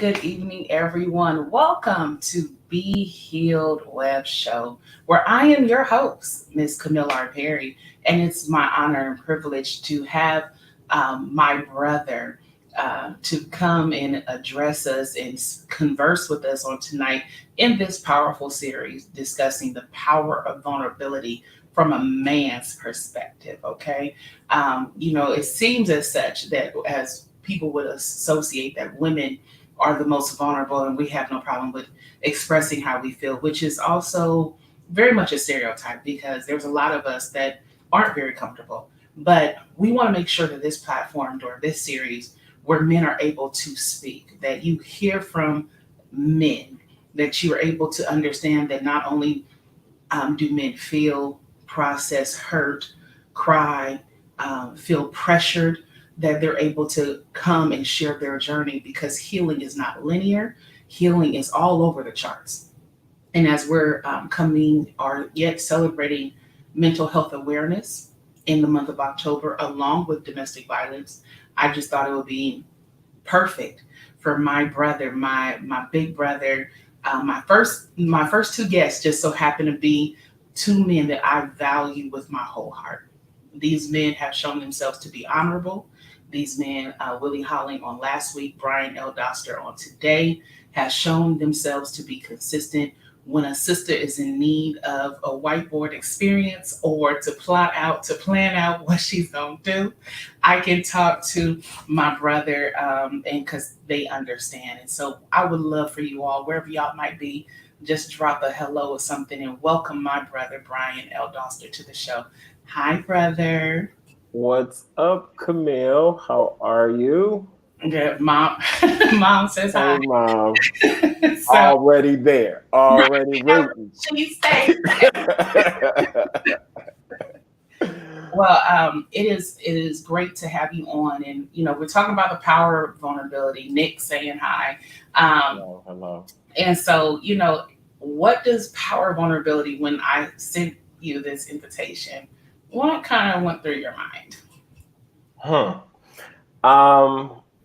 Good evening, everyone. Welcome to Be Healed Webshow, where I am your host, Miss Camille R. Perry, and it's my honor and privilege to have my brother to come and address us and converse with us on tonight in this powerful series discussing the power of vulnerability from a man's perspective. Okay, it seems as such that as people would associate that women are the most vulnerable and we have no problem with expressing how we feel, which is also very much a stereotype because there's a lot of us that aren't very comfortable. But we want to make sure that this platform or this series where men are able to speak, that you hear from men, that you are able to understand that not only do men feel, process, hurt, cry, feel pressured, that they're able to come and share their journey because healing is not linear. Healing is all over the charts. And as we're coming or yet celebrating mental health awareness in the month of October, along with domestic violence, I just thought it would be perfect for my brother, my big brother. My first two guests just so happen to be two men that I value with my whole heart. These men have shown themselves to be honorable. These men, Willie Holling on last week, Bryan L. Doster on today, have shown themselves to be consistent. When a sister is in need of a whiteboard experience or to plan out what she's going to do, I can talk to my brother and because they understand. And so I would love for you all, wherever y'all might be, just drop a hello or something and welcome my brother, Bryan L. Doster, to the show. Hi, brother. What's up, Camille? How are you? Good, mom. Mom says hi. Hey, Mom. So, Already there. Already right, rooting. she stays. Well, it is great to have you on, and we're talking about the power of vulnerability. Nick saying hi, Hello. and so what does power of vulnerability? When I sent you this invitation, what kind of went through your mind? Huh.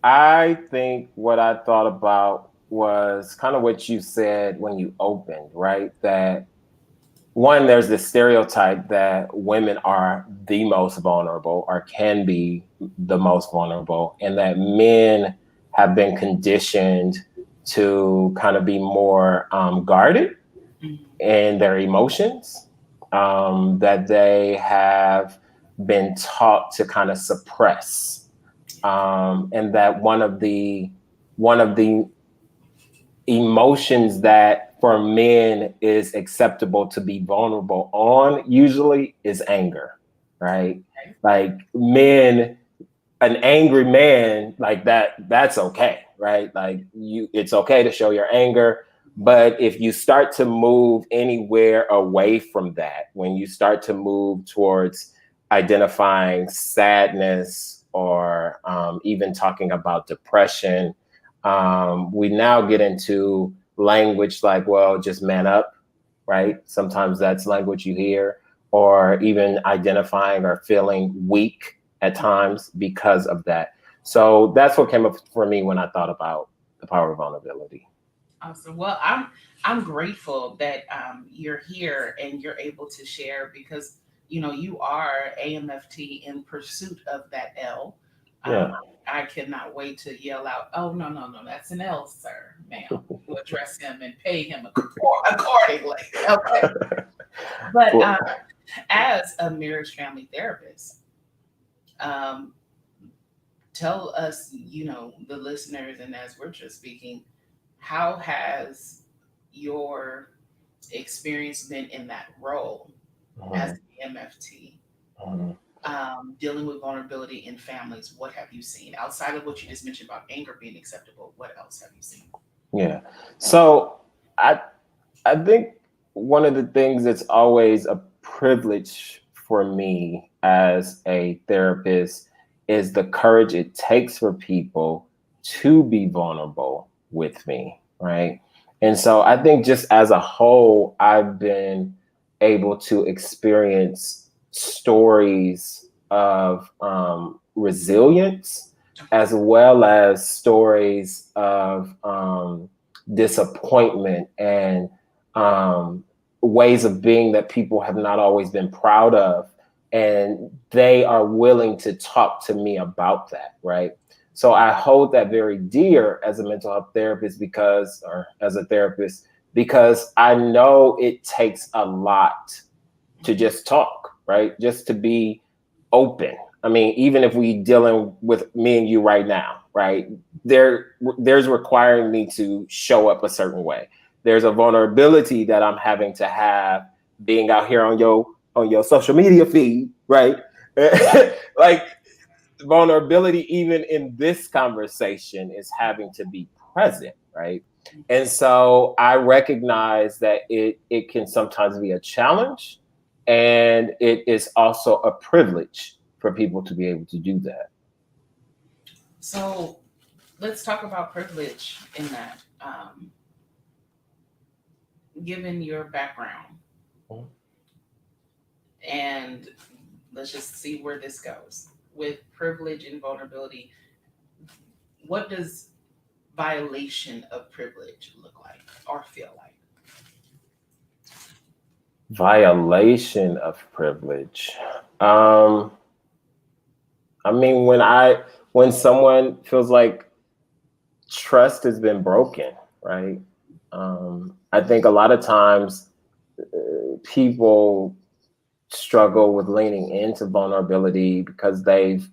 I think what I thought about was kind of what you said when you opened, right? That one, there's this stereotype that women are the most vulnerable or can be the most vulnerable, and that men have been conditioned to kind of be more guarded in their emotions, that they have been taught to kind of suppress, and that one of the emotions that for men is acceptable to be vulnerable on usually is anger, right? Like men, an angry man like that's okay, right? Like it's okay to show your anger. But if you start to move anywhere away from that, when you start to move towards identifying sadness or even talking about depression, we now get into language like, well, just man up, right? Sometimes that's language you hear, or even identifying or feeling weak at times because of that. So that's what came up for me when I thought about the power of vulnerability. Awesome. Well, I'm grateful that you're here and you're able to share because you are AMFT in pursuit of that L. Um, Yeah. I cannot wait to yell out, "Oh no, that's an L, sir, ma'am." To address him and pay him accordingly. Okay. But Well, as a marriage family therapist, Um, tell us, the listeners, and as we're just speaking, how has your experience been in that role as Mhm, an MFT? mhm. Dealing with vulnerability in families, what have you seen outside of what you just mentioned about anger being acceptable? What else have you seen? Yeah. So I I think one of the things that's always a privilege for me as a therapist is the courage it takes for people to be vulnerable with me, right? And so I think just as a whole, I've been able to experience stories of resilience as well as stories of disappointment and um, ways of being that people have not always been proud of. And they are willing to talk to me about that, right? So I hold that very dear as a mental health therapist or as a therapist, because I know it takes a lot to just talk, right? Just to be open. I mean, even if we dealing with me and you right now, right? There's requiring me to show up a certain way. There's a vulnerability that I'm having to have being out here on your social media feed, right? Like vulnerability even in this conversation is having to be present, right? And so I recognize that it can sometimes be a challenge, and it is also a privilege for people to be able to do that. So let's talk about privilege in that. Given your background, and let's just see where this goes with privilege and vulnerability. What does violation of privilege look like or feel like? Violation of privilege. Um, I mean, when someone feels like trust has been broken, right? I think a lot of times people struggle with leaning into vulnerability because they've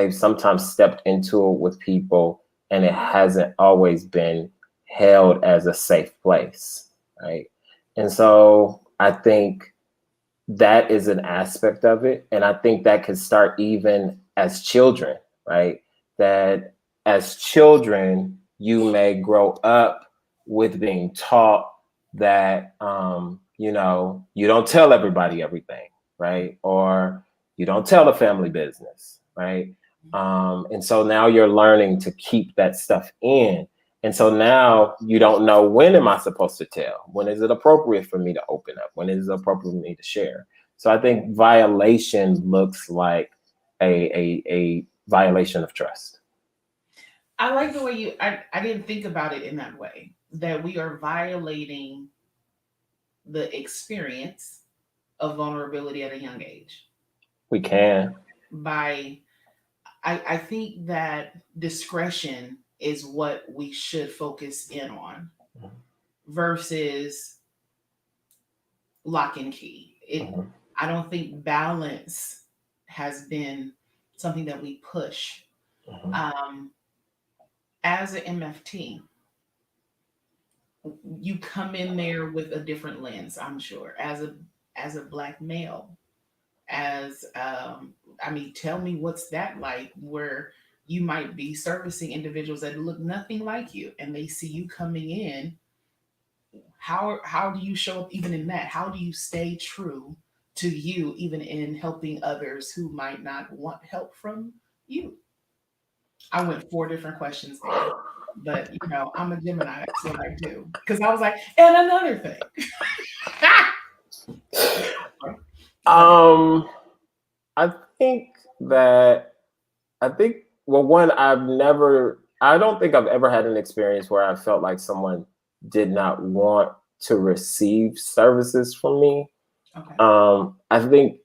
sometimes stepped into it with people and it hasn't always been held as a safe place, right? And so I think that is an aspect of it, and I think that could start even as children, right? That as children you may grow up with being taught that you don't tell everybody everything, right? Or you don't tell the family business, right? And so now you're learning to keep that stuff in. And so now you don't know, when am I supposed to tell? When is it appropriate for me to open up? When is it appropriate for me to share? So I think violation looks like a violation of trust. I like the way I didn't think about it in that way, that we are violating the experience of vulnerability at a young age We can. by I think that discretion is what we should focus in on versus lock and key. Mhm, I don't think balance has been something that we push. mhm, Um, as an MFT, you come in there with a different lens, I'm sure. As a black male, as I mean, tell me what's that like, where you might be servicing individuals that look nothing like you and they see you coming in. How do you show up even in that? How do you stay true to you even in helping others who might not want help from you? I went four different questions there, but I'm a Gemini. That's what I do. Because I was like, and another thing. But Um, I think that I think well, one, I don't think I've ever had an experience where I felt like someone did not want to receive services from me. okay. I think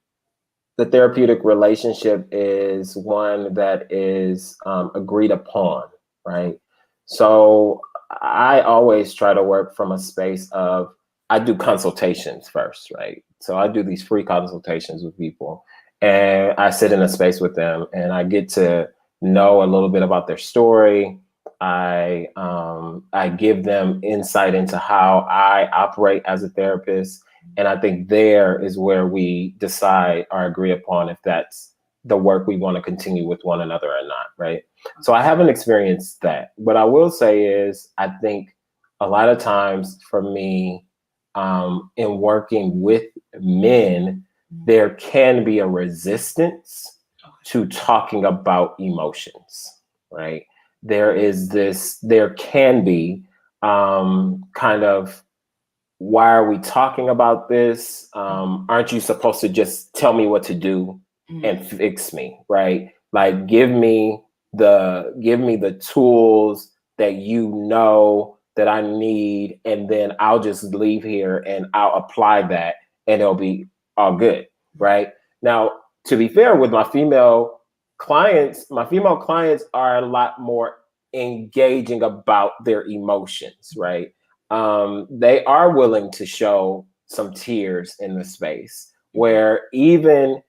the therapeutic relationship is one that is agreed upon, right? So I always try to work from a space of, I do consultations first, right? So I do these free consultations with people. and I sit in a space with them and I get to know a little bit about their story. I give them insight into how I operate as a therapist. And I think there is where we decide or agree upon if that's the work we want to continue with one another or not, right? So I haven't experienced that. What I will say is I think a lot of times for me, in working with men, there can be a resistance to talking about emotions, right? There can be kind of, why are we talking about this? Aren't you supposed to just tell me what to do and fix me, right? Like give me the tools that you know that I need, and then I'll just leave here and I'll apply that and it'll be all good, right? Now, to be fair with my female clients are a lot more engaging about their emotions, right? They are willing to show some tears in the space, where even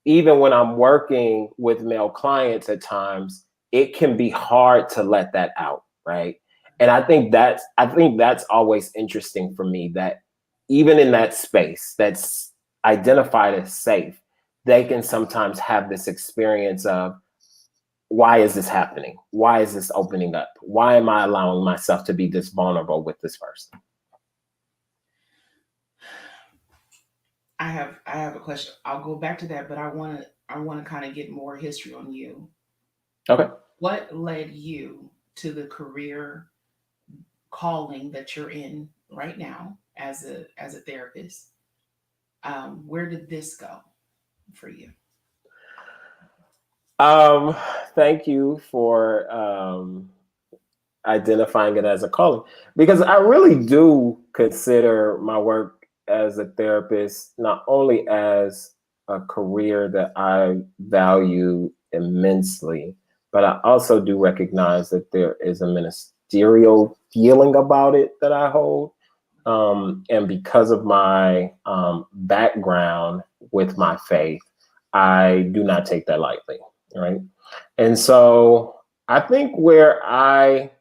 when I'm working with male clients at times, it can be hard to let that out, right? And I think that's always interesting for me, that even in that space that's identified as safe, they can sometimes have this experience of, why is this happening? Why is this opening up? Why am I allowing myself to be this vulnerable with this person? I have a question. I'll go back to that, but I want to kind of get more history on you. Okay. What led you to the career calling that you're in right now as a therapist? Where did this go for you? Um, Thank you for identifying it as a calling, because I really do consider my work as a therapist not only as a career that I value immensely, but I also do recognize that there is a ministerial feeling about it that I hold. And because of my background with my faith, I do not take that lightly, right? And so I think where I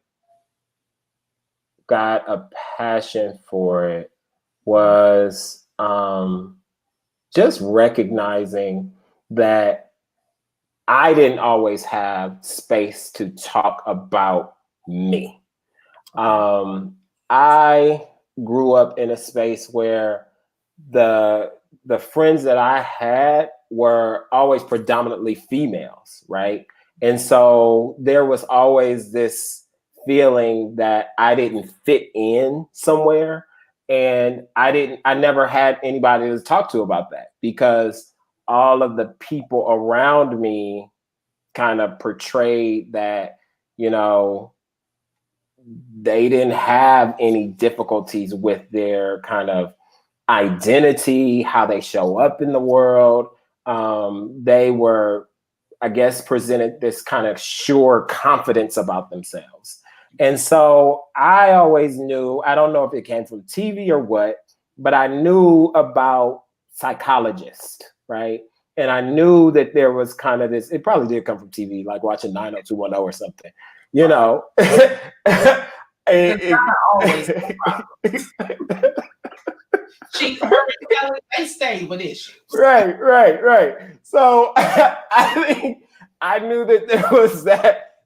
got a passion for it was just recognizing that I didn't always have space to talk about me. I grew up in a space where the friends that I had were always predominantly females, right? And so there was always this feeling that I didn't fit in somewhere, and I never had anybody to talk to about that, because all of the people around me kind of portrayed that, you know, they didn't have any difficulties with their kind of identity, how they show up in the world. They were, I guess, presented this kind of sure confidence about themselves. And so I always knew, I don't know if it came from TV or what, but I knew about psychologists, right? And I knew that there was kind of this, it probably did come from TV, like watching 90210 or something, you know. It's not always a problem. She her mentality, they stay with issues. Right. So I think I knew that there was that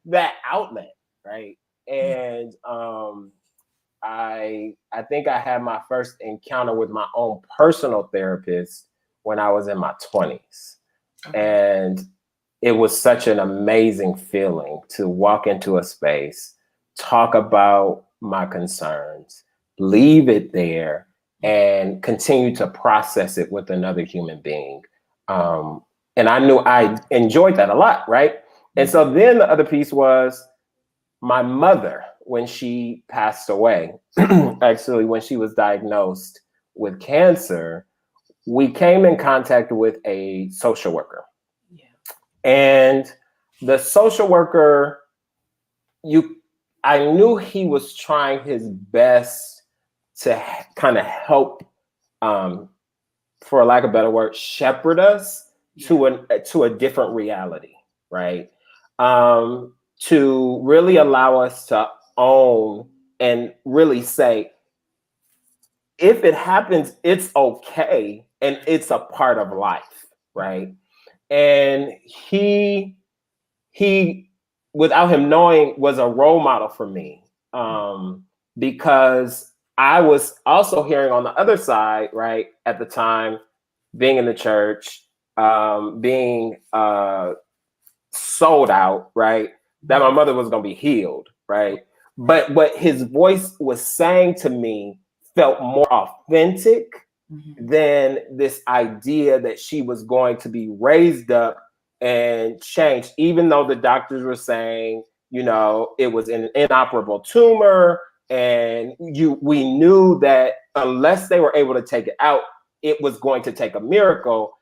outlet, right? And I think I had my first encounter with my own personal therapist when I was in my 20s. Okay. And it was such an amazing feeling to walk into a space, talk about my concerns, leave it there, and continue to process it with another human being. And I knew I enjoyed that a lot, right? And so then the other piece was my mother, when she passed away, actually, when she was diagnosed with cancer, we came in contact with a social worker. Yeah. And the social worker, I knew he was trying his best to kind of help, for lack of a better word, shepherd us to a different reality, right? To really allow us to own and really say, if it happens, it's okay, and it's a part of life, right? And he without him knowing, was a role model for me, because I was also hearing on the other side, right, at the time, being in the church, being sold out, right, that my mother was going to be healed, right? But what his voice was saying to me felt more authentic than this idea that she was going to be raised up and changed, even though the doctors were saying, you know, it was an inoperable tumor, and we knew that unless they were able to take it out, it was going to take a miracle.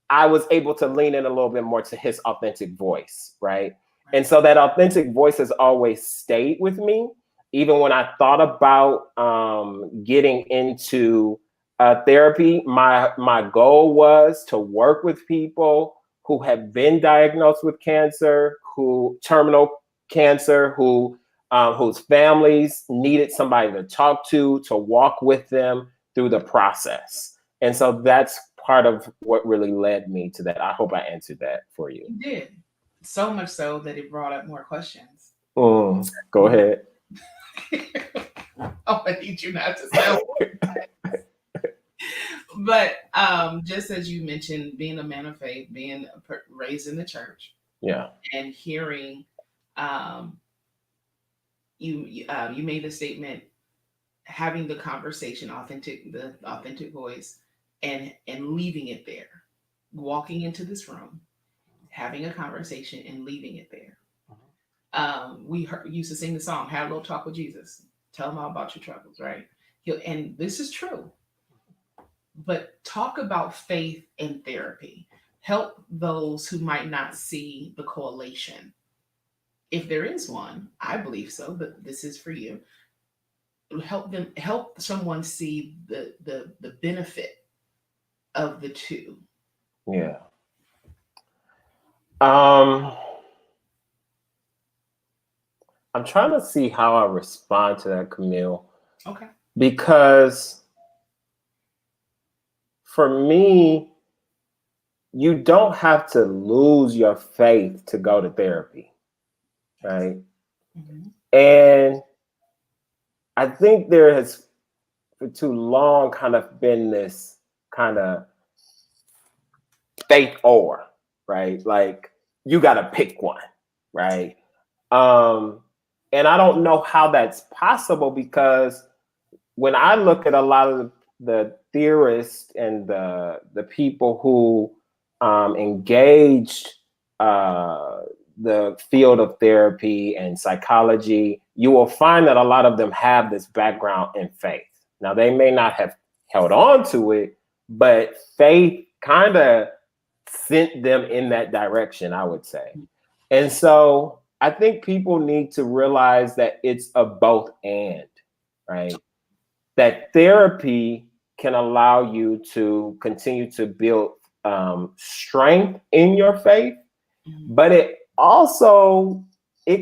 I was able to lean in a little bit more to his authentic voice, right? And so that authentic voice has always stayed with me. Even when I thought about getting into therapy, my goal was to work with people who have been diagnosed with cancer, who terminal cancer, whose families needed somebody to talk to walk with them through the process. And so that's part of what really led me to that. I hope I answered that for you. You did. So much so that it brought up more questions. Go ahead. Oh, I need you not to say. But just as you mentioned, being a man of faith, being raised in the church, and hearing, you made a statement, having the conversation, the authentic voice, and leaving it there, walking into this room, having a conversation and leaving it there. We used to sing the song, "Have a little talk with Jesus, tell him all about your troubles," right? And this is true. But talk about faith and therapy. Help those who might not see the correlation. If there is one, I believe so, but this is for you. Help someone see the benefit of the two. Yeah. I'm trying to see how I respond to that, Camille. Okay. Because for me, you don't have to lose your faith to go to therapy, right? And I think there has, for too long, kind of been this kind of faith or, right? Like, you got to pick one, right? And I don't know how that's possible, because when I look at a lot of the theorists and the people who engaged the field of therapy and psychology, you will find that a lot of them have this background in faith. Now, they may not have held on to it, but faith kind of sent them in that direction, I would say. And so I think people need to realize that it's a both and, right? That therapy can allow you to continue to build strength in your faith, but it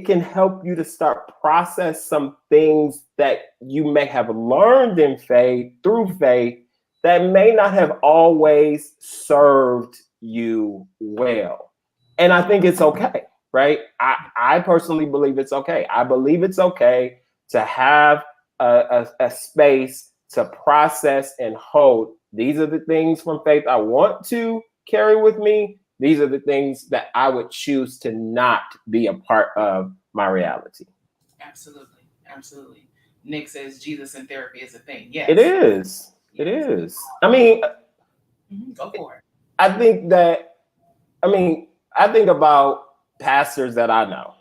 can help you to start process some things that you may have learned in faith, through faith, that may not have always served you well. And I think it's okay, right? I personally believe it's okay. I believe it's okay to have a space to process and hold. These are the things from faith I want to carry with me. These are the things that I would choose to not be a part of my reality. Absolutely. Absolutely. Nick says Jesus and therapy is a thing. Yes. It is. It is. I mean, go for it. I think about pastors that I know.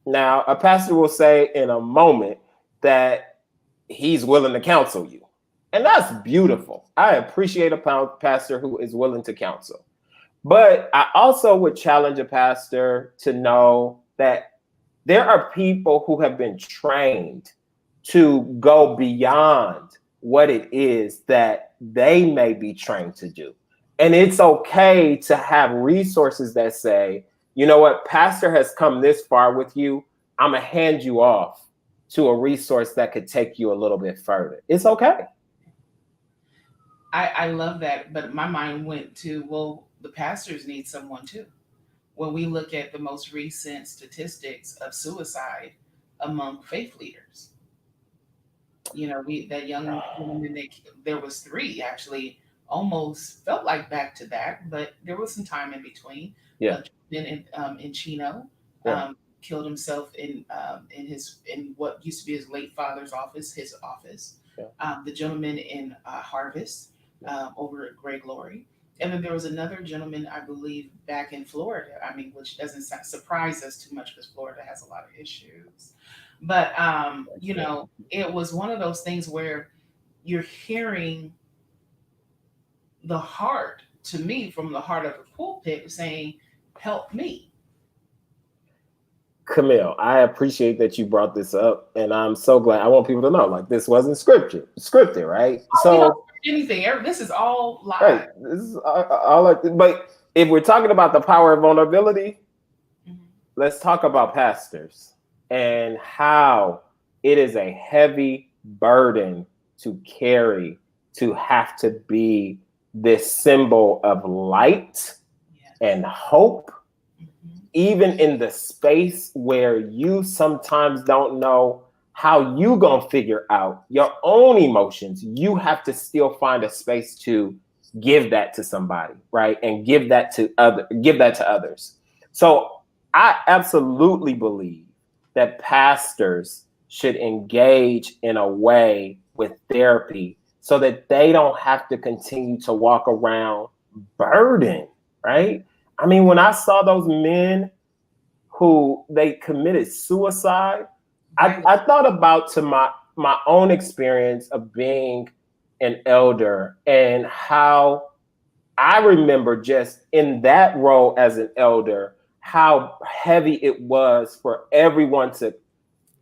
Now, a pastor will say in a moment that he's willing to counsel you. And that's beautiful. I appreciate a pastor who is willing to counsel. But I also would challenge a pastor to know that there are people who have been trained to go beyond what it is that they may be trained to do. And it's okay to have resources that say, you know what, pastor has come this far with you. I'm going to hand you off to a resource that could take you a little bit further. It's okay. I love that, but my mind went to, well, the pastors need someone too. When we look at the most recent statistics of suicide among faith leaders, you know, we that young woman, there was three actually, almost felt like back to back, but there was some time in between. Yeah. In Chino, Yeah. killed himself in what used to be his late father's office, his office. Yeah. The gentleman in Harvest, over at Greg Laurie. And then there was another gentleman, I believe, back in Florida. I mean, which doesn't surprise us too much because Florida has a lot of issues. But you know, it was one of those things where you're hearing the heart, to me, from the heart of the pulpit saying, "Help me." Camille, I appreciate that you brought this up, and I'm so glad. I want people to know, like, this wasn't scripted, right? Oh, we don't script anything. This is all live. Right, this is all like. But if we're talking about the power of vulnerability, let's talk about pastors and how it is a heavy burden to carry, to have to be this symbol of light and hope, even in the space where you sometimes don't know how you gonna figure out your own emotions. You have to still find a space to give that to somebody, right? And give that to others. So I absolutely believe that pastors should engage in a way with therapy so that they don't have to continue to walk around burdened, right? I mean, when I saw those men who they committed suicide, I thought about to my own experience of being an elder and how I remember just in that role as an elder, how heavy it was for everyone to,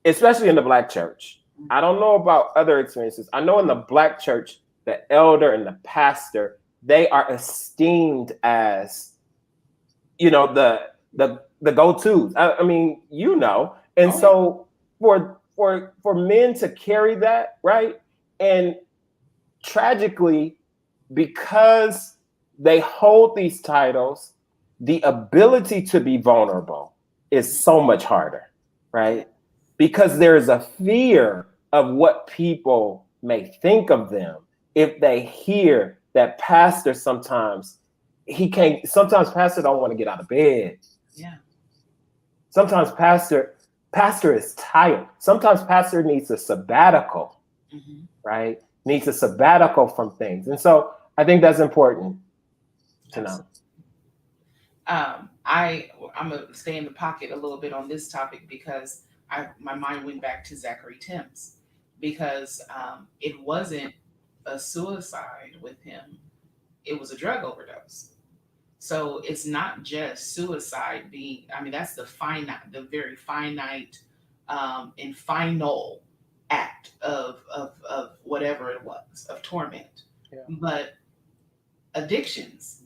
especially in the Black church. I don't know about other experiences. I know in the Black church, the elder and the pastor, they are esteemed as, you know, the go-tos. I mean, you know. And so for men to carry that, right? And tragically, because they hold these titles, the ability to be vulnerable is so much harder, right? Because there's a fear of what people may think of them if they hear that pastor sometimes pastor don't want to get out of bed. Yeah. Sometimes pastor is tired. Sometimes pastor needs a sabbatical, right? Needs a sabbatical from things. And so I think that's important to know. I'm gonna stay in the pocket a little bit on this topic because my mind went back to Zachary Timms, because it wasn't a suicide with him, it was a drug overdose. So it's not just suicide being, I mean, that's the very finite and final act of whatever it was, of torment. Yeah. But addictions,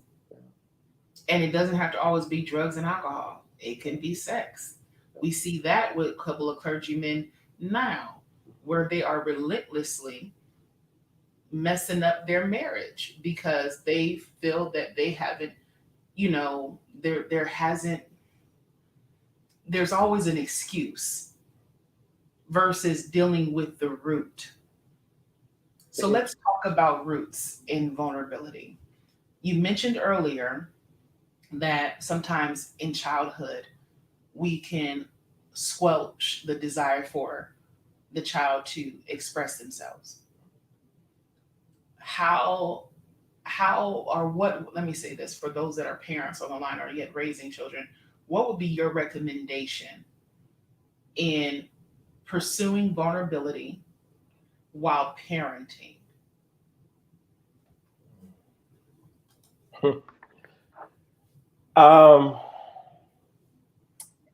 and it doesn't have to always be drugs and alcohol, it can be sex. We see that with a couple of clergymen now, where they are relentlessly messing up their marriage because they feel that they haven't, you know, there's always an excuse versus dealing with the root. So let's talk about roots in vulnerability. You mentioned earlier that sometimes in childhood we can squelch the desire for the child to express themselves. How or what, let me say this for those that are parents on the line or yet raising children, what would be your recommendation in pursuing vulnerability while parenting?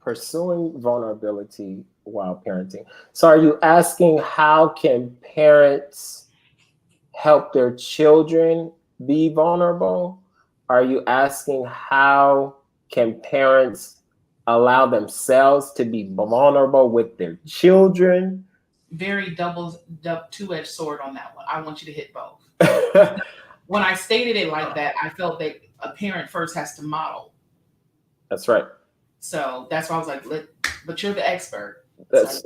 Pursuing vulnerability while parenting. So are you asking how can parents help their children be vulnerable? Are you asking how can parents allow themselves to be vulnerable with their children? Very two-edged sword on that one. I want you to hit both. When I stated it like that, I felt that a parent first has to model. That's right. So that's why I was like, but you're the expert. That's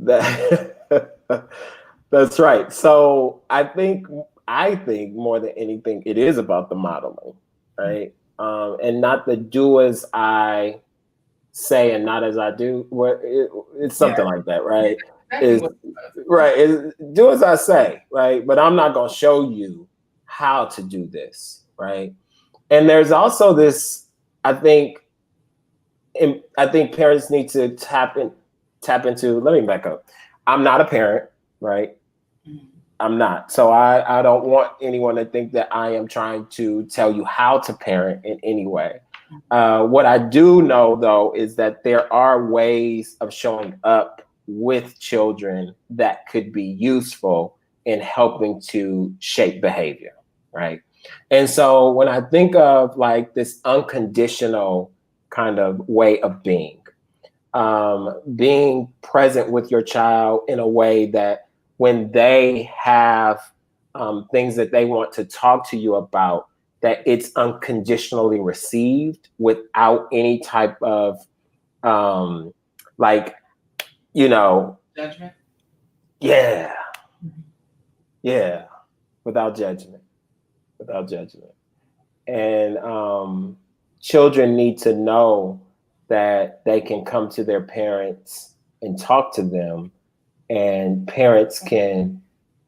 that. That's right. So I think more than anything, it is about the modeling, right? And not the do as I say and not as I do. It's something like that, right? Is right. Do as I say, right? But I'm not going to show you how to do this, right? And there's also this. I think parents need to tap into. Let me back up. I'm not a parent, right? I'm not. So I don't want anyone to think that I am trying to tell you how to parent in any way. What I do know, though, is that there are ways of showing up with children that could be useful in helping to shape behavior, right? And so when I think of like this unconditional kind of way of being present with your child in a way that when they have things that they want to talk to you about, that it's unconditionally received without any type of like, judgment. Yeah. Yeah. Without judgment. And children need to know that they can come to their parents and talk to them, and parents can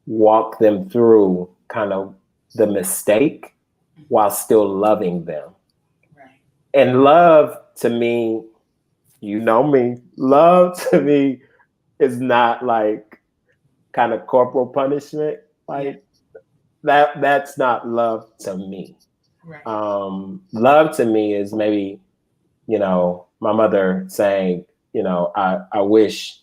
walk them through kind of the mistake while still loving them. Right. And love to me, love to me is not like kind of corporal punishment. Like that's not love to me. Right. Love to me is maybe, my mother saying, I wish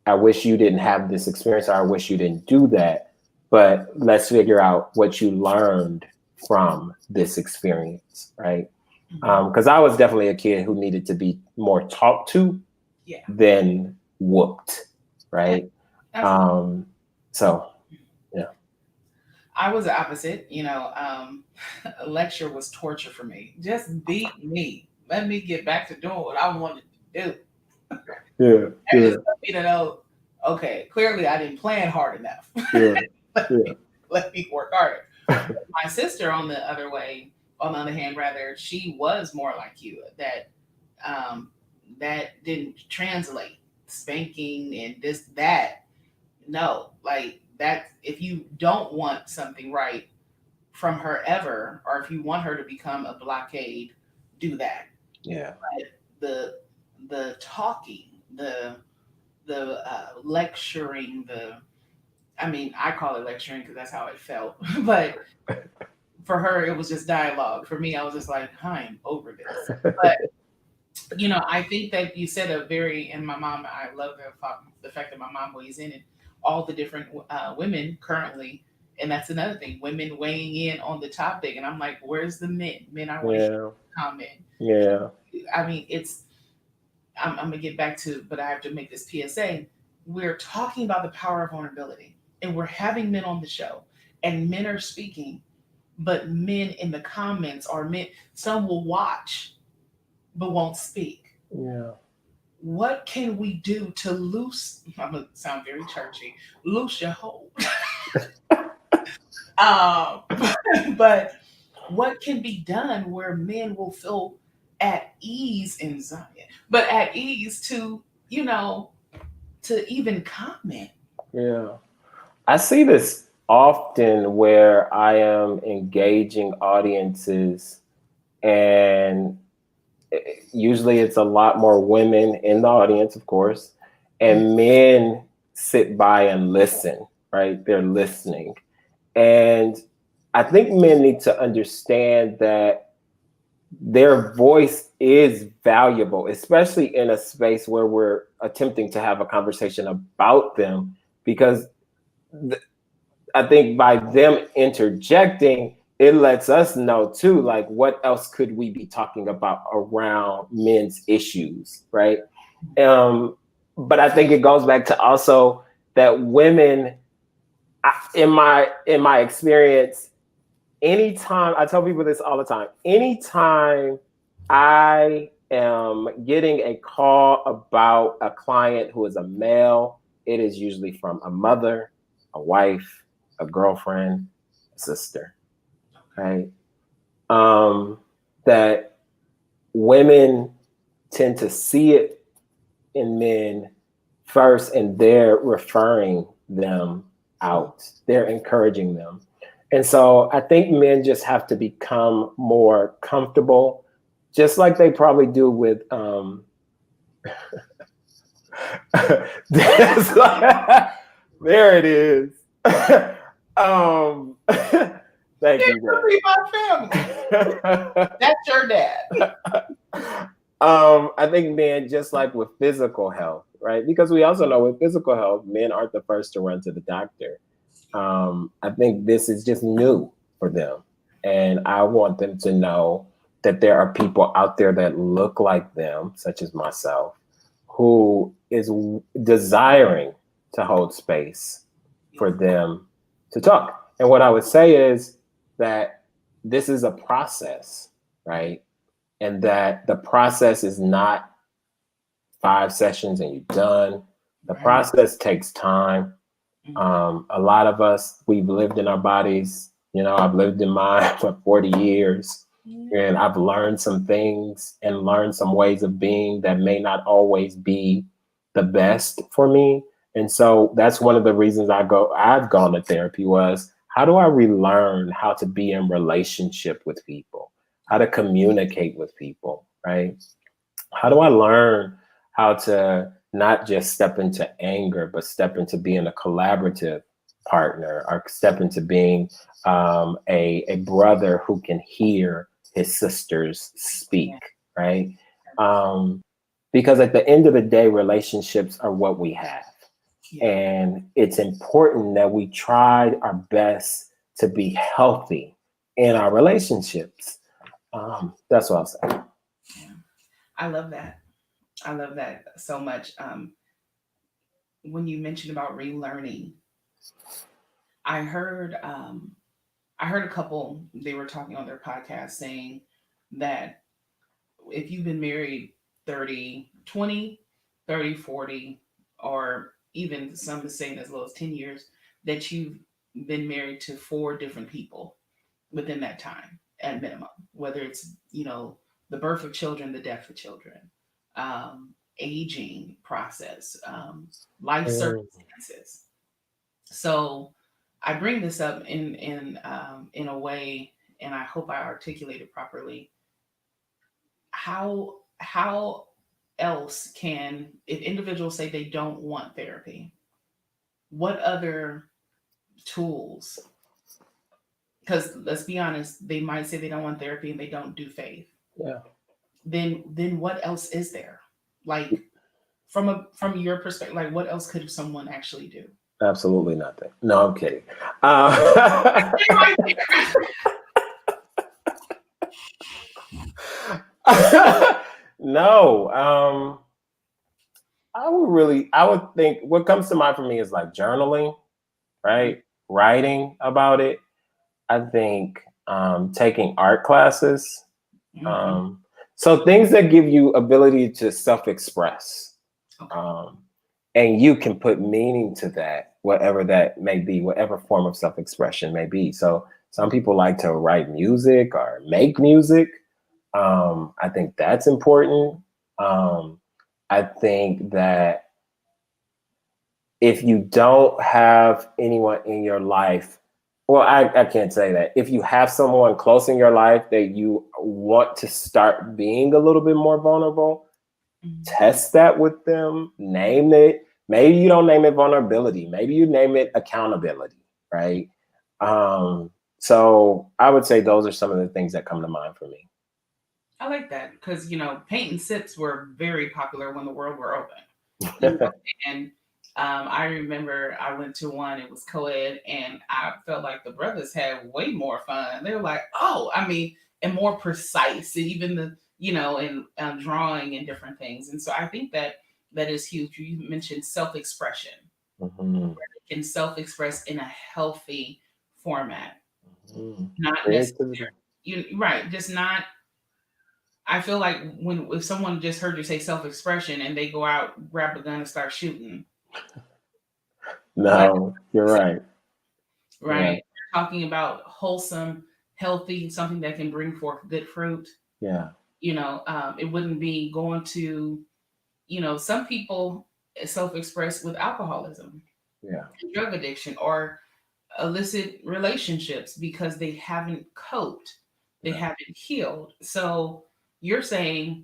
you didn't have this experience, or I wish you didn't do that, but let's figure out what you learned from this experience, right? Because I was definitely a kid who needed to be more talked to than whooped, right? So, yeah. I was the opposite. A lecture was torture for me. Just beat me. Let me get back to doing what I wanted to do. Yeah. And just let me to know, okay, clearly I didn't plan hard enough. Let me work harder. My sister, on the other hand, rather, she was more like you. That didn't translate. Spanking and that. No, like that. If you don't want something right from her ever, or if you want her to become a blockade, do that. Yeah. But the talking, the lecturing, I call it lecturing because that's how it felt. But for her, it was just dialogue. For me, I was just like, I'm over this. But I think that you said and my mom, I love the fact that my mom weighs in, and all the different women currently. And that's another thing, women weighing in on the topic. And I'm like, where's the men? Men, I want to comment. Yeah. I'm going to get back to, but I have to make this PSA. We're talking about the power of vulnerability, and we're having men on the show, and men are speaking, but men in the comments are men. Some will watch, but won't speak. Yeah. What can we do to I'm going to sound very churchy, loose your hold. But what can be done where men will feel at ease in Zion, but at ease to even comment? Yeah. I see this often where I am engaging audiences, and usually it's a lot more women in the audience, of course, and men sit by and listen, right? They're listening. And I think men need to understand that their voice is valuable, especially in a space where we're attempting to have a conversation about them, because I think by them interjecting, it lets us know too, like what else could we be talking about around men's issues, right? But I think it goes back to also that women, in my experience, anytime I tell people this all the time, anytime I am getting a call about a client who is a male, it is usually from a mother, a wife, a girlfriend, a sister, right? That women tend to see it in men first, and they're referring them out. They're encouraging them. And so I think men just have to become more comfortable, just like they probably do with there it is. Thank you, Dad. My family. That's your dad. I think men, just like with physical health, right? Because we also know with physical health, men aren't the first to run to the doctor. I think this is just new for them. And I want them to know that there are people out there that look like them, such as myself, who is desiring to hold space for them to talk. And what I would say is that this is a process, right? And that the process is not 5 sessions and you're done. The process takes time. A lot of us, we've lived in our bodies. You know, I've lived in mine for 40 years, and I've learned some things and learned some ways of being that may not always be the best for me. And so that's one of the reasons I've gone to therapy, was how do I relearn how to be in relationship with people, how to communicate with people, right? How do I learn how to not just step into anger, but step into being a collaborative partner, or step into being a brother who can hear his sisters speak, right? Because at the end of the day, relationships are what we have. And it's important that we tried our best to be healthy in our relationships. That's what I'll say. Yeah. I love that. I love that so much. When you mentioned about relearning, I heard a couple, they were talking on their podcast saying that if you've been married 30, 20, 30, 40, or even some saying as low as 10 years, that you've been married to 4 different people within that time at minimum, whether it's, the birth of children, the death of children, aging process, life circumstances. So I bring this up in a way, and I hope I articulate it properly. How else can, if individuals say they don't want therapy, what other tools? Because let's be honest, they might say they don't want therapy and they don't do faith. Yeah. Then what else is there? Like from your perspective, like what else could someone actually do? Absolutely nothing. No, I'm kidding. No. I would think what comes to mind for me is like journaling, right? Writing about it. I think taking art classes. So things that give you ability to self-express. And you can put meaning to that, whatever that may be, whatever form of self-expression may be. So some people like to write music or make music. I think that's important. I think that if you don't have anyone in your life, well, I can't say that. If you have someone close in your life that you want to start being a little bit more vulnerable, test that with them, name it. Maybe you don't name it vulnerability. Maybe you name it accountability, right? So I would say those are some of the things that come to mind for me. I like that because paint and sips were very popular when the world were open, and I remember I went to one, it was co-ed, and I felt like the brothers had way more fun. They were like, oh, I mean, and more precise, and even the, and drawing and different things. And so I think that is huge. You mentioned self-expression. Mm-hmm. It can self-express in a healthy format, Mm-hmm. not necessarily, Creativity. right, just not. I feel like when if someone just heard you say self-expression and they go out, grab a gun and start shooting, what? No, you're right. Yeah, Right? Talking about wholesome, healthy, something that can bring forth good fruit. yeah, It wouldn't be going to, some people self-express with alcoholism, yeah, drug addiction, or illicit relationships because they haven't coped, they yeah. haven't healed. So you're saying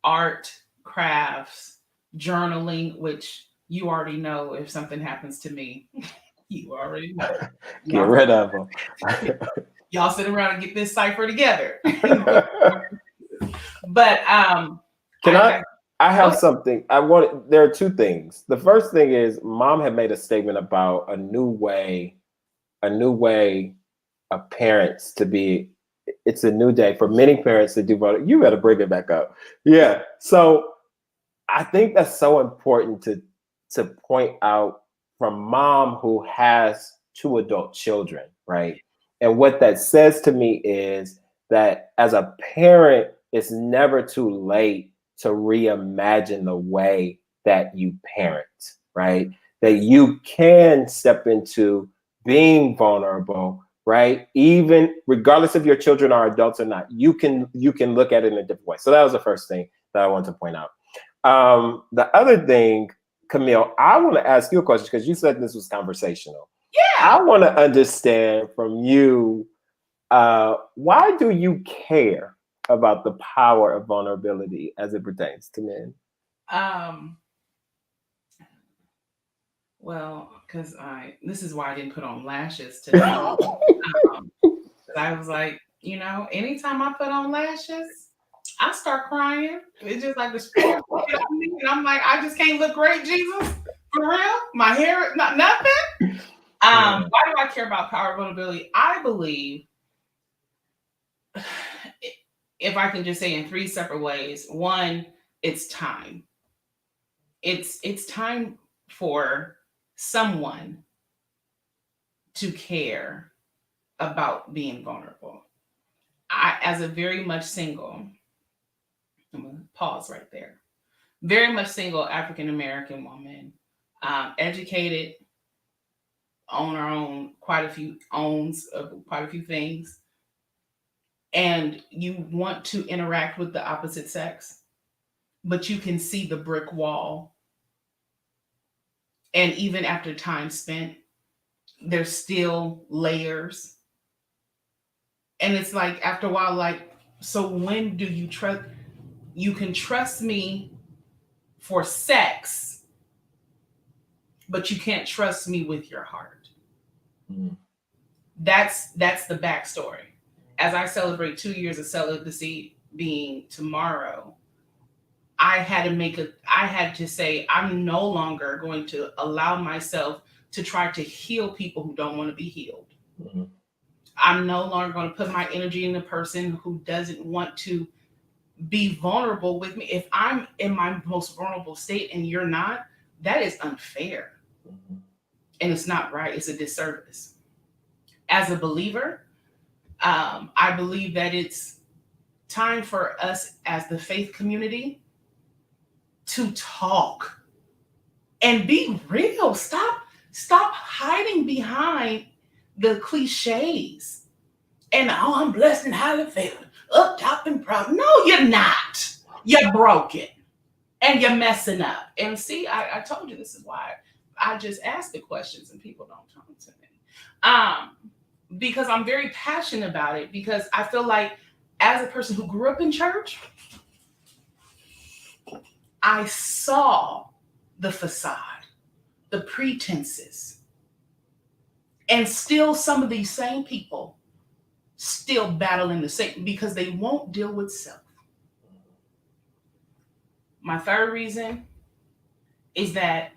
art, crafts, journaling, which you already know if something happens to me, you already know. Get Y'all, rid of them. y'all sit around and get this cipher together. But Can I? I I go have something. I want. There are two things. The first thing is, Mom had made a statement about a new way of parents to be. It's a new day for many parents to do. But you better bring it back up. Yeah. So I think that's so important to point out from mom who has two adult children, right? And what that says to me is that as a parent, it's never too late to reimagine the way that you parent, right? That you can step into being vulnerable, right? Even regardless if your children are adults or not, you can look at it in a different way. So that was the first thing that I want to point out. The other thing, Camille, I want to ask you a question because you said this was conversational. I yeah. want to understand from you, why do you care about the power of vulnerability as it pertains to men? Um well, because I this is why I didn't put on lashes today. Um, 'Cause I was like, anytime I put on lashes, I start crying. It's just like the spirit get on me, and I'm like, I just can't look great, Jesus, for real. My hair, not nothing. Yeah, Why do I care about power vulnerability? I believe, if I can just say in three separate ways. One, it's time. It's time for someone to care about being vulnerable. I, as a very much single, I'm gonna pause right there. Very much single African American woman, educated, own her own owns quite a few things, and you want to interact with the opposite sex, but you can see the brick wall, and even after time spent, there's still layers, and it's like after a while, like, so when do you trust? You can trust me for sex, but you can't trust me with your heart. mm, That's the backstory. As I celebrate 2 years of celibacy being tomorrow, I had to say I'm no longer going to allow myself to try to heal people who don't want to be healed. mm, I'm no longer going to put my energy in a person who doesn't want to be vulnerable with me. If I'm in my most vulnerable state and you're not, that is unfair. mm, And it's not right. It's a disservice. As a believer, I believe that it's time for us as the faith community to talk and be real. Stop hiding behind the cliches. And oh, I'm blessed and highly favored, up top and proud. No, you're not. You're broken and you're messing up. And see, I told you this is why I just ask the questions and people don't talk to me. Because I'm very passionate about it, because I feel like as a person who grew up in church, I saw the facade, the pretenses, and still some of these same people still battling the same because they won't deal with self. My third reason is that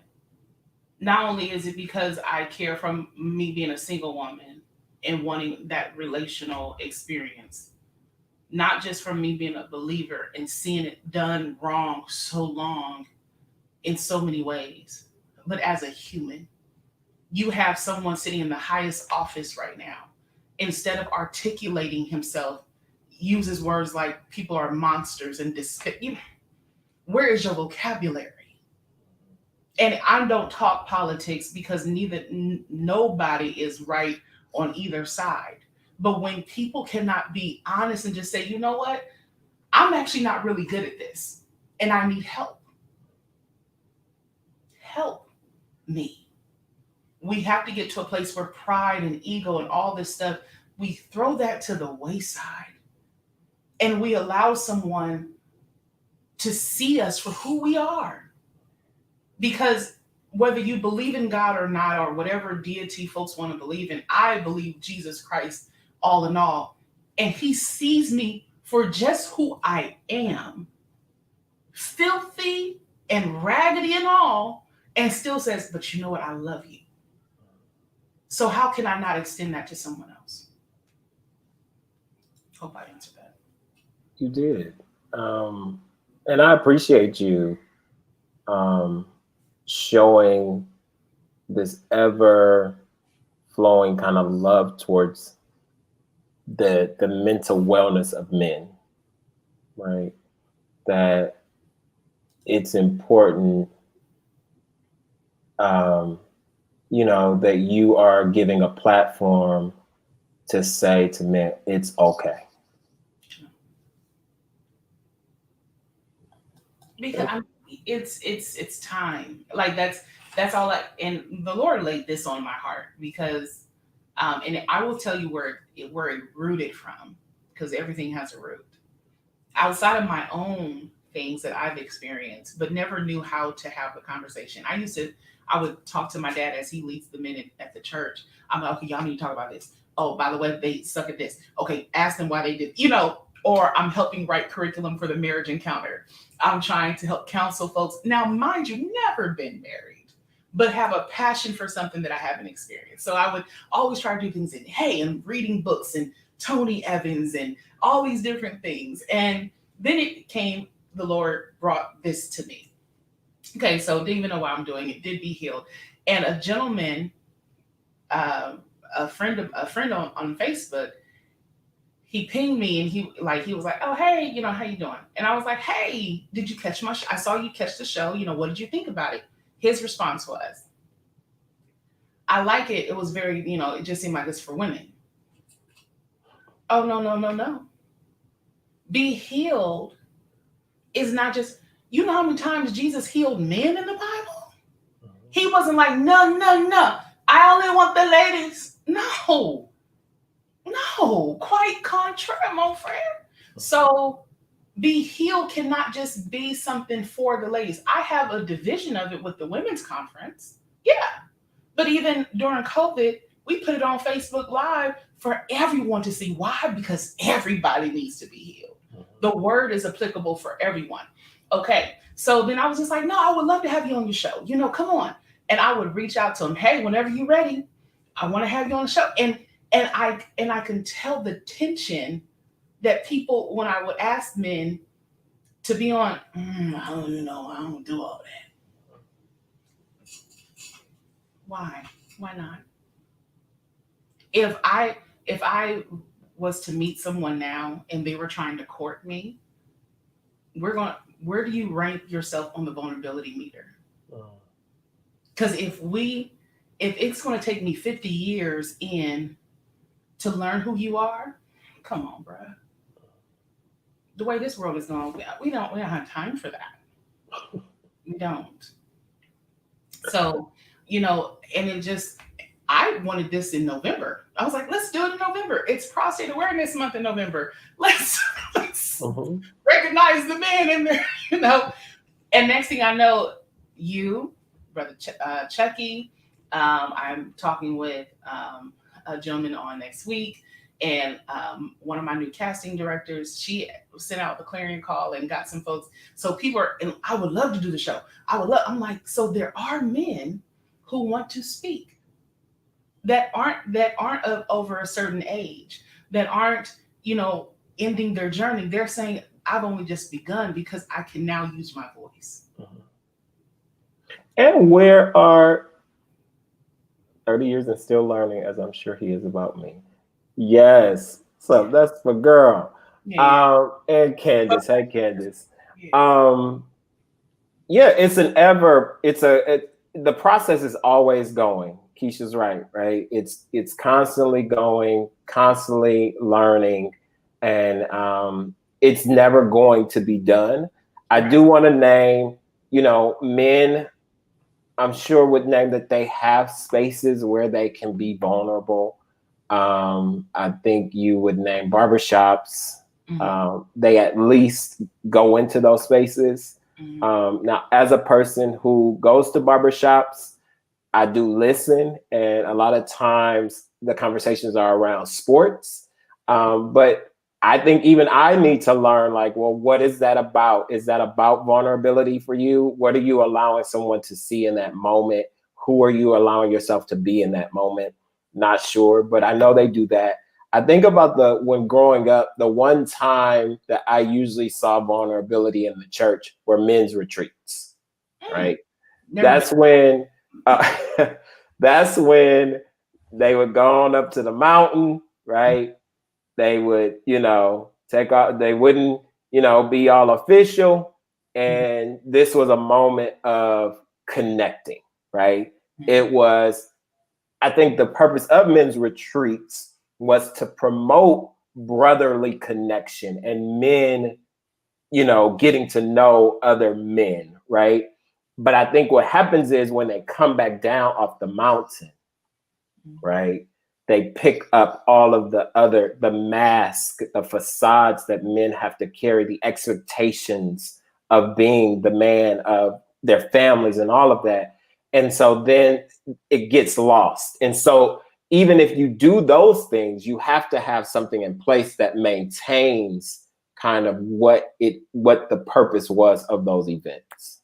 Not only is it because I care from me being a single woman and wanting that relational experience, not just from me being a believer and seeing it done wrong so long in so many ways, but as a human. You have someone sitting in the highest office right now, instead of articulating himself, uses words like people are monsters and where is your vocabulary? And I don't talk politics because nobody is right on either side. But when people cannot be honest and just say, you know what, I'm actually not really good at this and I need help. Help me. We have to get to a place where pride and ego and all this stuff, we throw that to the wayside and we allow someone to see us for who we are. Because whether you believe in God or not, or whatever deity folks want to believe in, I believe Jesus Christ all in all. And he sees me for just who I am, filthy and raggedy and all, and still says, but you know what? I love you. So how can I not extend that to someone else? Hope I answered that. You did. And I appreciate you showing this ever flowing kind of love towards the mental wellness of men, right? That it's important, that you are giving a platform to say to men, it's okay. Because it's time. Like that's all. And the Lord laid this on my heart because, and I will tell you where it rooted from, because everything has a root. Outside of my own things that I've experienced, but never knew how to have a conversation. I would talk to my dad as he leads the men at the church. I'm like, okay, y'all need to talk about this. Oh, by the way, they suck at this. Okay, ask them why they did, or I'm helping write curriculum for the marriage encounter. I'm trying to help counsel folks. Now, mind you, never been married, but have a passion for something that I haven't experienced. So I would always try to do things and reading books and Tony Evans and all these different things. And then it came, the Lord brought this to me. Okay, so didn't even know why I'm doing it. Did be healed. And a gentleman, a friend on Facebook, he pinged me and he was like, oh hey, how you doing? And I was like, hey, did you catch I saw you catch the show. What did you think about it? His response was, I like it. It was very, it just seemed like it's for women. Oh no, no, no, no. Be healed is not just, how many times Jesus healed men in the Bible? He wasn't like, no, no, no. I only want the ladies. No, no, quite contrary, my friend. So be healed cannot just be something for the ladies. I have a division of it with the women's conference. Yeah. But even during COVID, we put it on Facebook Live for everyone to see. Why? Because everybody needs to be healed. The word is applicable for everyone. Okay. So then I was just like, no, I would love to have you on your show. Come on. And I would reach out to him. Hey, whenever you're ready, I want to have you on the show. And I can tell the tension that people, when I would ask men to be on, I don't know, I don't do all that. Why? Why not? If I was to meet someone now and they were trying to court me, where do you rank yourself on the vulnerability meter? Because if it's going to take me 50 years to learn who you are, come on, bruh. The way this world is going, we don't have time for that. We don't. So, and it just, I wanted this in November. I was like, let's do it in November. It's Prostate Awareness Month in November. Let's recognize the men in there, And next thing I know, you, Brother Chucky, I'm talking with a gentleman on next week. And one of my new casting directors, she sent out the clarion call and got some folks. So people and I would love to do the show. I'm like, so there are men who want to speak, that aren't of over a certain age, that aren't, you know, ending their journey. They're saying, I've only just begun because I can now use my voice. Mhm. And where are 30 years and still learning, as I'm sure he is about me. Yes. So Yeah. that's for girl. Yeah. And Candace. Hey, Candace. Yeah. Um, yeah, it's an ever, the process is always going. Keisha's right, right? It's constantly going, constantly learning, and it's never going to be done. I Right. do want to name, men, I'm sure would name that they have spaces where they can be vulnerable. I think you would name barbershops. Mm-hmm. They at least go into those spaces. Mm-hmm. Now, as a person who goes to barbershops, I do listen, and a lot of times the conversations are around sports. But I think even I need to learn, like, well, what is that about? Is that about vulnerability for you? What are you allowing someone to see in that moment? Who are you allowing yourself to be in that moment? Not sure, but I know they do that. I think about when growing up, the one time that I usually saw vulnerability in the church were men's retreats, Mm. right? Never been. That's when uh, that's when they would go on up to the mountain, right? They would, take off, they wouldn't, be all official. Mm-hmm. And this was a moment of connecting, right? Mm-hmm. It was, I think the purpose of men's retreats was to promote brotherly connection and men, getting to know other men, right? But I think what happens is when they come back down off the mountain, right? They pick up all of the mask, the facades that men have to carry, the expectations of being the man of their families and all of that. And so then it gets lost. And so even if you do those things, you have to have something in place that maintains kind of what the purpose was of those events.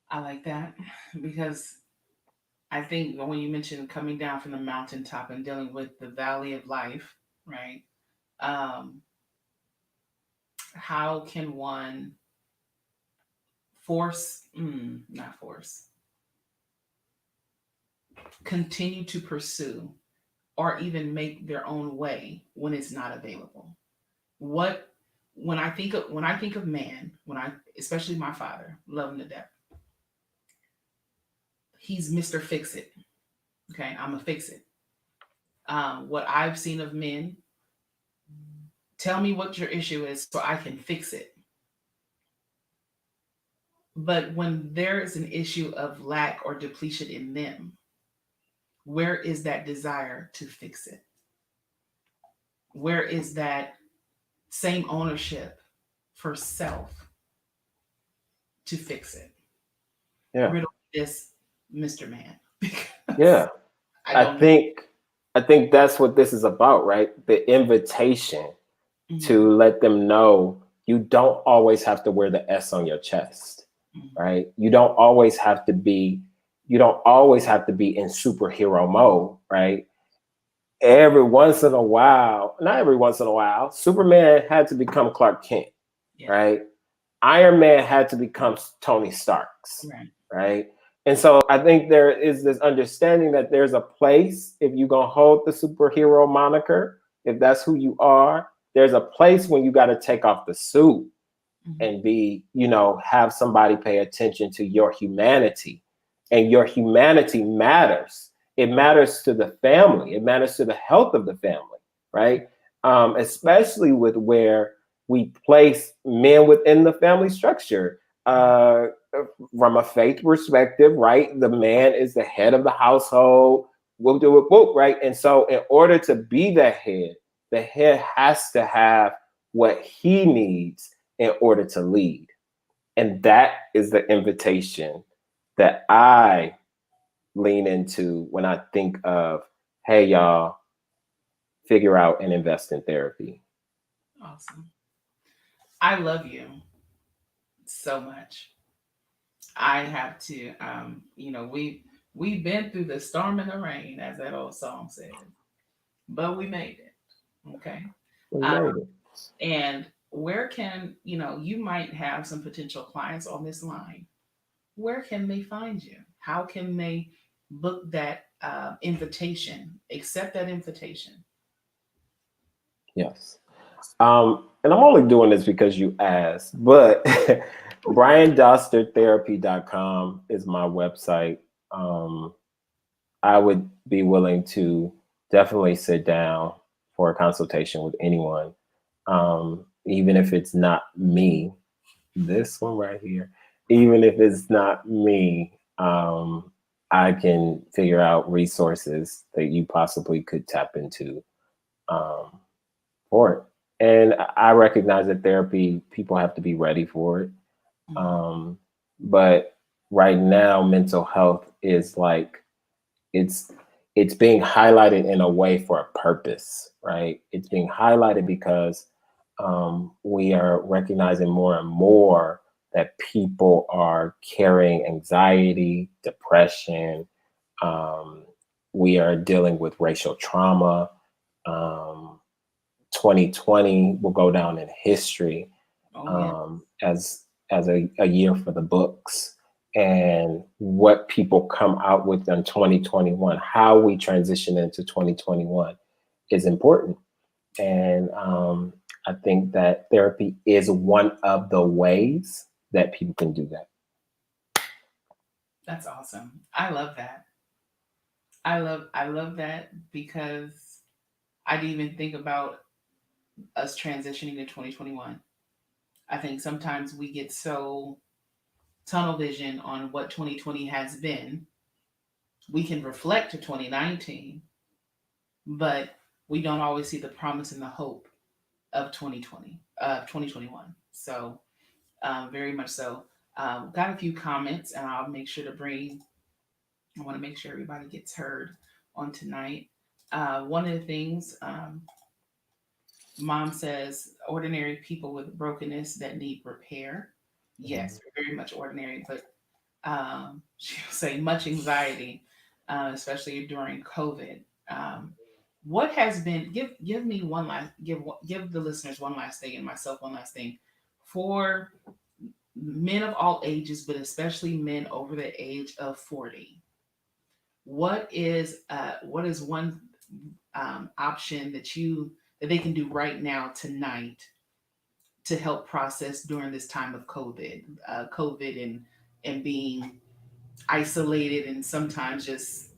I like that because I think when you mentioned coming down from the mountaintop and dealing with the valley of life, right? Um, how can one not force, continue to pursue or even make their own way when it's not available? What when I think of man, when I especially my father, love him to death, he's Mr. Fix It. Okay, I'm a fix it. What I've seen of men, tell me what your issue is so I can fix it. But when there is an issue of lack or depletion in them, where is that desire to fix it? Where is that same ownership for self to fix it? Yeah. Riddle this, Mr. Man, because Yeah. I I don't know. think I think that's what this is about, right? The invitation Mhm, to let them know you don't always have to wear the S on your chest, mhm, right? You don't always have to be in superhero mode, right? Every once in a while, not every once in a while, Superman had to become Clark Kent, yeah, right? Iron Man had to become Tony Starks, right. right? And so I think there is this understanding that there's a place, if you're gonna hold the superhero moniker, if that's who you are, there's a place when you got to take off the suit Mhm, and have somebody pay attention to your humanity. And your humanity matters. It matters to the family. It matters to the health of the family, right? Especially with where we place men within the family structure. From a faith perspective, right? The man is the head of the household. We'll do it, whoop, right? And so, in order to be the head has to have what he needs in order to lead. And that is the invitation that I lean into when I think of, hey, y'all, figure out and invest in therapy. awesome. I love you so much. I have to, we've been through the storm and the rain, as that old song says, but we made it. Okay. We Um, made it. and where can, you might have some potential clients on this line. Where can they find you? How can they book that invitation, accept that invitation? Yes. And I'm only doing this because you asked, but BryanDosterTherapy.com is my website. Um, I would be willing to definitely sit down for a consultation with anyone, even if it's not me. This one right here, even if it's not me, I can figure out resources that you possibly could tap into um, for it. And I recognize that therapy, people have to be ready for it. Mhm. Um, but right now, mental health is like it's it's being highlighted in a way for a purpose, right? It's being highlighted because we are recognizing more and more that people are carrying anxiety, depression. Um, we are dealing with racial trauma. Um, 2020 will go down in history Oh, yeah. as a year for the books, and what people come out with in 2021, how we transition into 2021 is important. And I think that therapy is one of the ways that people can do that. That's awesome. I love that. I love that because I didn't even think about us transitioning to 2021. I think sometimes we get so tunnel vision on what 2020 has been. We can reflect to 2019, but we don't always see the promise and the hope of 2021. So, very much so. Got a few comments, and I'll make sure to bring. I want to make sure everybody gets heard on tonight. One of the things, Mom says, ordinary people with brokenness that need repair. Yes, we're very much ordinary, but she'll say much anxiety, especially during COVID. What has been give me one last give the listeners one last thing and myself one last thing for men of all ages, but especially men over the age of 40. What is one option that they can do right now tonight to help process during this time of COVID and being isolated and sometimes just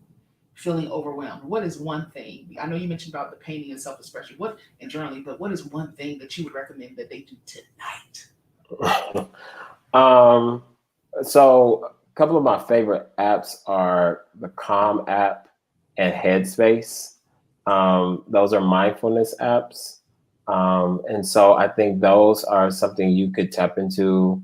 feeling overwhelmed? What is one thing? I know you mentioned about the painting and self-expression, and journaling, but what is one thing that you would recommend that they do tonight? um, so a couple of my favorite apps are the Calm app and Headspace. Those are mindfulness apps. And so I think those are something you could tap into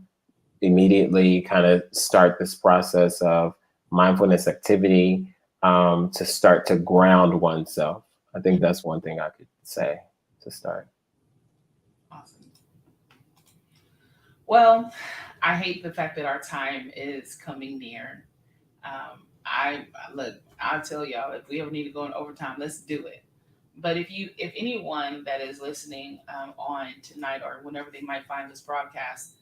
immediately, kind of start this process of mindfulness activity, to start to ground oneself. I think that's one thing I could say to start. Awesome. Well, I hate the fact that our time is coming near. I look. I'll tell y'all if we ever need to go in overtime, let's do it. But if anyone that is listening on tonight or whenever they might find this broadcast,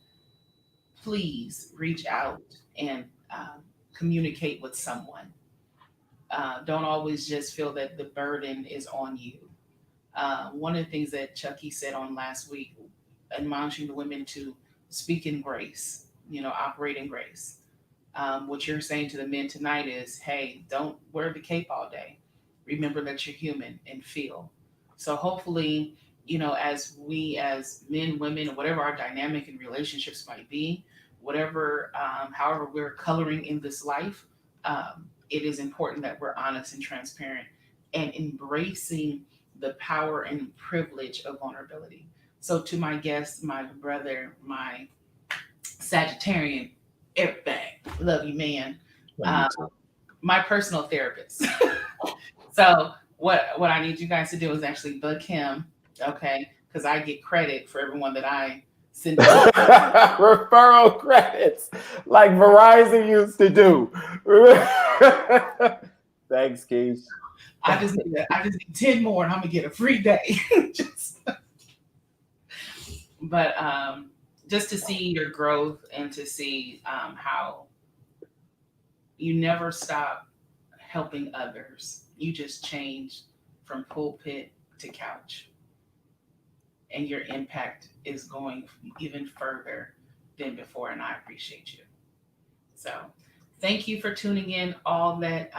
please reach out and communicate with someone. Don't always just feel that the burden is on you. One of the things that Chucky said on last week, admonishing the women to speak in grace, operate in grace. What you're saying to the men tonight is, hey, don't wear the cape all day. Remember that you're human and feel. So hopefully, as we as men, women, whatever our dynamic and relationships might be, however we're coloring in this life, it is important that we're honest and transparent and embracing the power and privilege of vulnerability. So to my guest, my brother, my Sagittarian, everything. Love you, man. Love you Uh, too. my personal therapist. So what I need you guys to do is actually book him, okay? Because I get credit for everyone that I Send it to Referral credits, like Verizon used to do. Thanks, Keish. I just need 10 more and I'm gonna get a free day. Just, but just to see your growth and to see how you never stop helping others. You just change from pulpit to couch, and your impact is going even further than before. And I appreciate you. So, thank you for tuning in. All that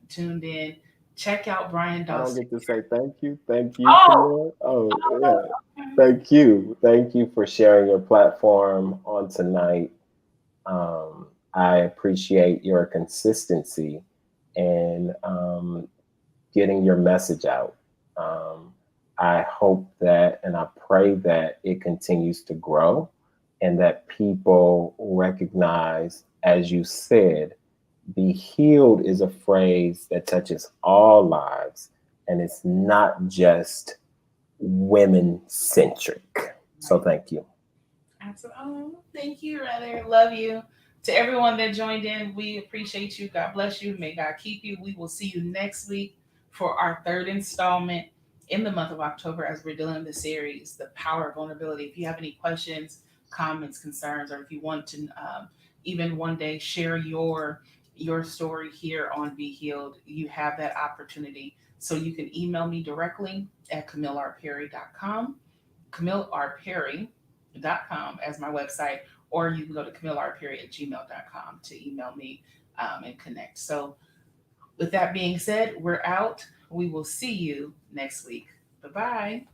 tuned in, check out Brian I don't Doster. get to say thank you. Thank you, Oh, Camille. Oh, oh, yeah. Thank you. Thank you for sharing your platform on tonight. I appreciate your consistency in getting your message out. Um, I hope that and I pray that it continues to grow and that people recognize, as you said, be healed is a phrase that touches all lives and it's not just women centric. So thank you. absolutely. Oh, thank you, rather. Love you. To everyone that joined in, we appreciate you. God bless you. May God keep you. We will see you next week for our third installment in the month of October as we're dealing with the series, The Power of Vulnerability. If you have any questions, comments, concerns, or if you want to even one day share your story here on Be Healed, you have that opportunity. So you can email me directly at CamilleRPerry.com, CamilleRPerry.com as my website, or you can go to CamilleRPerry@gmail.com to email me and connect. So, with that being said, we're out. We will see you next week. Bye bye.